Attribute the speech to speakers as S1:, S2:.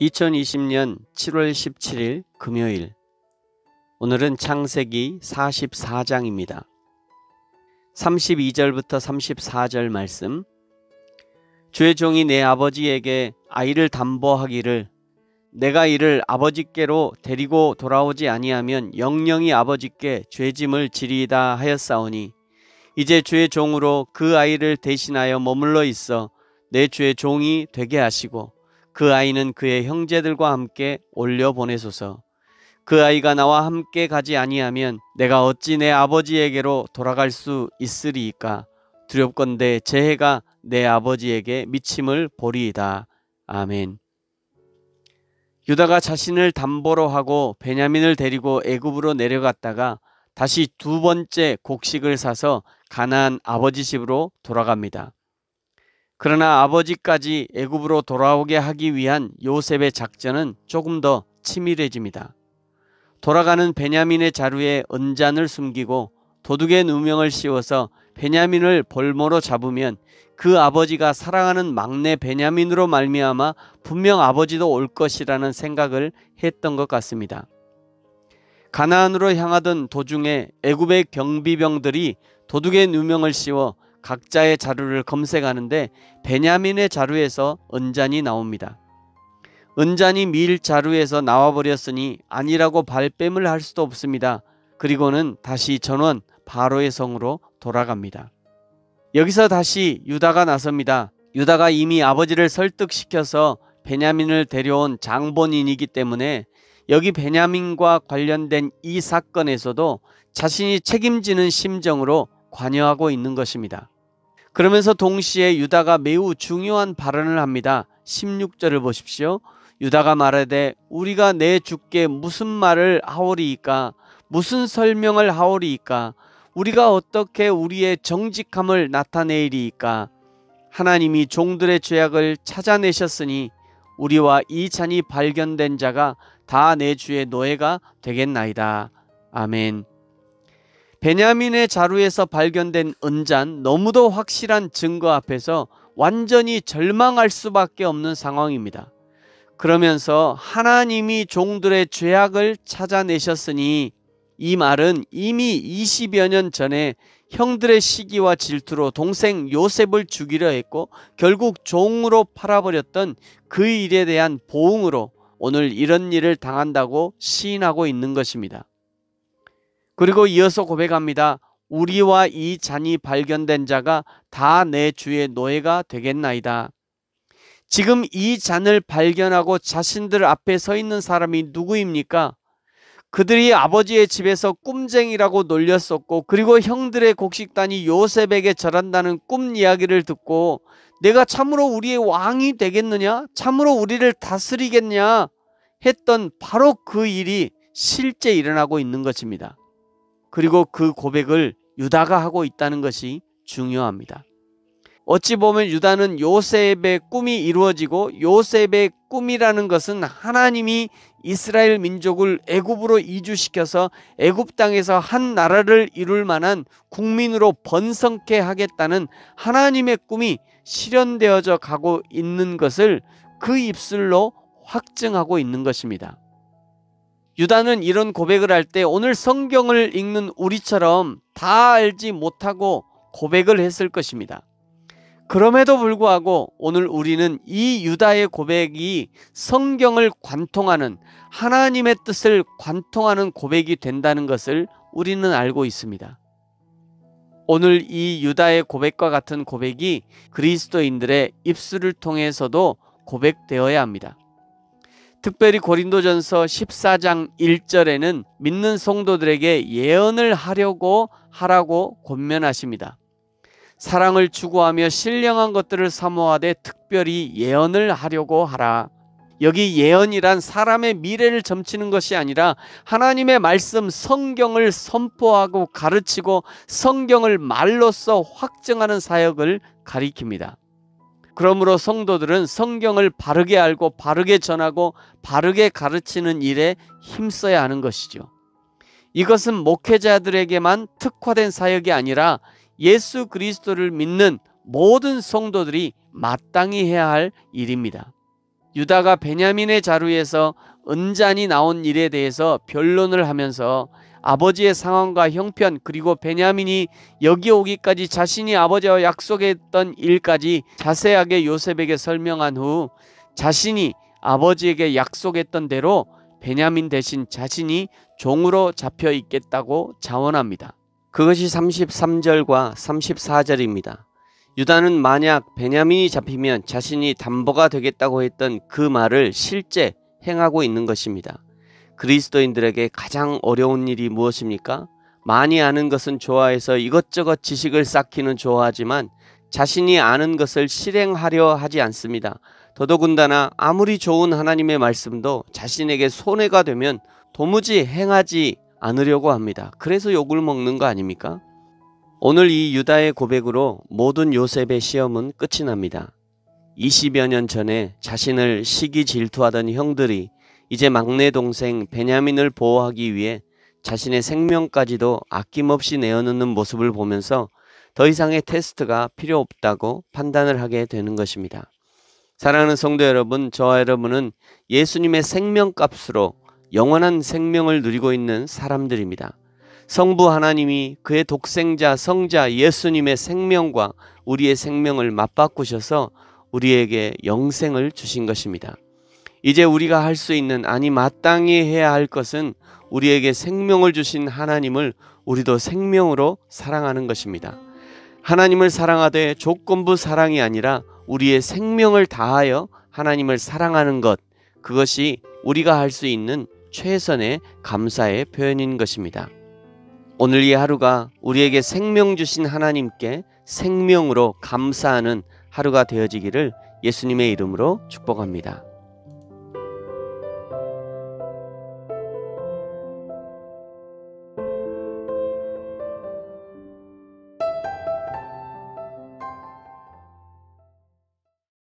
S1: 2020년 7월 17일 금요일, 오늘은 창세기 44장입니다. 32절부터 34절 말씀. 주의 종이 내 아버지에게 아이를 담보하기를 내가 이를 아버지께로 데리고 돌아오지 아니하면 영영이 아버지께 죄짐을 지리이다 하였사오니 이제 주의 종으로 그 아이를 대신하여 머물러 있어 내 주의 종이 되게 하시고 그 아이는 그의 형제들과 함께 올려보내소서. 그 아이가 나와 함께 가지 아니하면 내가 어찌 내 아버지에게로 돌아갈 수 있으리이까. 두렵건대 제 해가 내 아버지에게 미침을 보리이다. 아멘. 유다가 자신을 담보로 하고 베냐민을 데리고 애굽으로 내려갔다가 다시 두 번째 곡식을 사서 가나안 아버지 집으로 돌아갑니다. 그러나 아버지까지 애굽으로 돌아오게 하기 위한 요셉의 작전은 조금 더 치밀해집니다. 돌아가는 베냐민의 자루에 은잔을 숨기고 도둑의 누명을 씌워서 베냐민을 볼모로 잡으면 그 아버지가 사랑하는 막내 베냐민으로 말미암아 분명 아버지도 올 것이라는 생각을 했던 것 같습니다. 가나안으로 향하던 도중에 애굽의 경비병들이 도둑의 누명을 씌워 각자의 자루를 검색하는데 베냐민의 자루에서 은잔이 나옵니다. 은잔이 밀 자루에서 나와버렸으니 아니라고 발뺌을 할 수도 없습니다. 그리고는 다시 전원 바로의 성으로 돌아갑니다. 여기서 다시 유다가 나섭니다. 유다가 이미 아버지를 설득시켜서 베냐민을 데려온 장본인이기 때문에 여기 베냐민과 관련된 이 사건에서도 자신이 책임지는 심정으로 관여하고 있는 것입니다. 그러면서 동시에 유다가 매우 중요한 발언을 합니다. 16절을 보십시오. 유다가 말하되 우리가 내 주께 무슨 말을 하오리이까? 무슨 설명을 하오리이까? 우리가 어떻게 우리의 정직함을 나타내리이까? 하나님이 종들의 죄악을 찾아내셨으니 우리와 이 잔이 발견된 자가 다 내 주의 노예가 되겠나이다. 아멘. 베냐민의 자루에서 발견된 은잔, 너무도 확실한 증거 앞에서 완전히 절망할 수밖에 없는 상황입니다. 그러면서 하나님이 종들의 죄악을 찾아내셨으니 이 말은 이미 20여 년 전에 형들의 시기와 질투로 동생 요셉을 죽이려 했고 결국 종으로 팔아버렸던 그 일에 대한 보응으로 오늘 이런 일을 당한다고 시인하고 있는 것입니다. 그리고 이어서 고백합니다. 우리와 이 잔이 발견된 자가 다 내 주의 노예가 되겠나이다. 지금 이 잔을 발견하고 자신들 앞에 서 있는 사람이 누구입니까? 그들이 아버지의 집에서 꿈쟁이라고 놀렸었고 그리고 형들의 곡식단이 요셉에게 절한다는 꿈 이야기를 듣고 내가 참으로 우리의 왕이 되겠느냐? 참으로 우리를 다스리겠냐? 했던 바로 그 일이 실제 일어나고 있는 것입니다. 그리고 그 고백을 유다가 하고 있다는 것이 중요합니다. 어찌 보면 유다는 요셉의 꿈이 이루어지고 요셉의 꿈이라는 것은 하나님이 이스라엘 민족을 애굽으로 이주시켜서 애굽 땅에서 한 나라를 이룰 만한 국민으로 번성케 하겠다는 하나님의 꿈이 실현되어져 가고 있는 것을 그 입술로 확증하고 있는 것입니다. 유다는 이런 고백을 할 때 오늘 성경을 읽는 우리처럼 다 알지 못하고 고백을 했을 것입니다. 그럼에도 불구하고 오늘 우리는 이 유다의 고백이 성경을 관통하는 하나님의 뜻을 관통하는 고백이 된다는 것을 우리는 알고 있습니다. 오늘 이 유다의 고백과 같은 고백이 그리스도인들의 입술을 통해서도 고백되어야 합니다. 특별히 고린도전서 14장 1절에는 믿는 성도들에게 예언을 하라고 권면하십니다. 사랑을 추구하며 신령한 것들을 사모하되 특별히 예언을 하려고 하라. 여기 예언이란 사람의 미래를 점치는 것이 아니라 하나님의 말씀 성경을 선포하고 가르치고 성경을 말로써 확증하는 사역을 가리킵니다. 그러므로 성도들은 성경을 바르게 알고 바르게 전하고 바르게 가르치는 일에 힘써야 하는 것이죠. 이것은 목회자들에게만 특화된 사역이 아니라 예수 그리스도를 믿는 모든 성도들이 마땅히 해야 할 일입니다. 유다가 베냐민의 자루에서 은잔이 나온 일에 대해서 변론을 하면서 아버지의 상황과 형편, 그리고 베냐민이 여기 오기까지 자신이 아버지와 약속했던 일까지 자세하게 요셉에게 설명한 후 자신이 아버지에게 약속했던 대로 베냐민 대신 자신이 종으로 잡혀 있겠다고 자원합니다. 그것이 33절과 34절입니다. 유다는 만약 베냐민이 잡히면 자신이 담보가 되겠다고 했던 그 말을 실제 행하고 있는 것입니다. 그리스도인들에게 가장 어려운 일이 무엇입니까? 많이 아는 것은 좋아해서 이것저것 지식을 쌓기는 좋아하지만 자신이 아는 것을 실행하려 하지 않습니다. 더더군다나 아무리 좋은 하나님의 말씀도 자신에게 손해가 되면 도무지 행하지 않으려고 합니다. 그래서 욕을 먹는 거 아닙니까? 오늘 이 유다의 고백으로 모든 요셉의 시험은 끝이 납니다. 20여 년 전에 자신을 시기 질투하던 형들이 이제 막내 동생 베냐민을 보호하기 위해 자신의 생명까지도 아낌없이 내어놓는 모습을 보면서 더 이상의 테스트가 필요 없다고 판단을 하게 되는 것입니다. 사랑하는 성도 여러분, 저와 여러분은 예수님의 생명값으로 영원한 생명을 누리고 있는 사람들입니다. 성부 하나님이 그의 독생자 성자 예수님의 생명과 우리의 생명을 맞바꾸셔서 우리에게 영생을 주신 것입니다. 이제 우리가 할 수 있는, 아니 마땅히 해야 할 것은 우리에게 생명을 주신 하나님을 우리도 생명으로 사랑하는 것입니다. 하나님을 사랑하되 조건부 사랑이 아니라 우리의 생명을 다하여 하나님을 사랑하는 것, 그것이 우리가 할 수 있는 최선의 감사의 표현인 것입니다. 오늘 이 하루가 우리에게 생명 주신 하나님께 생명으로 감사하는 하루가 되어지기를 예수님의 이름으로 축복합니다.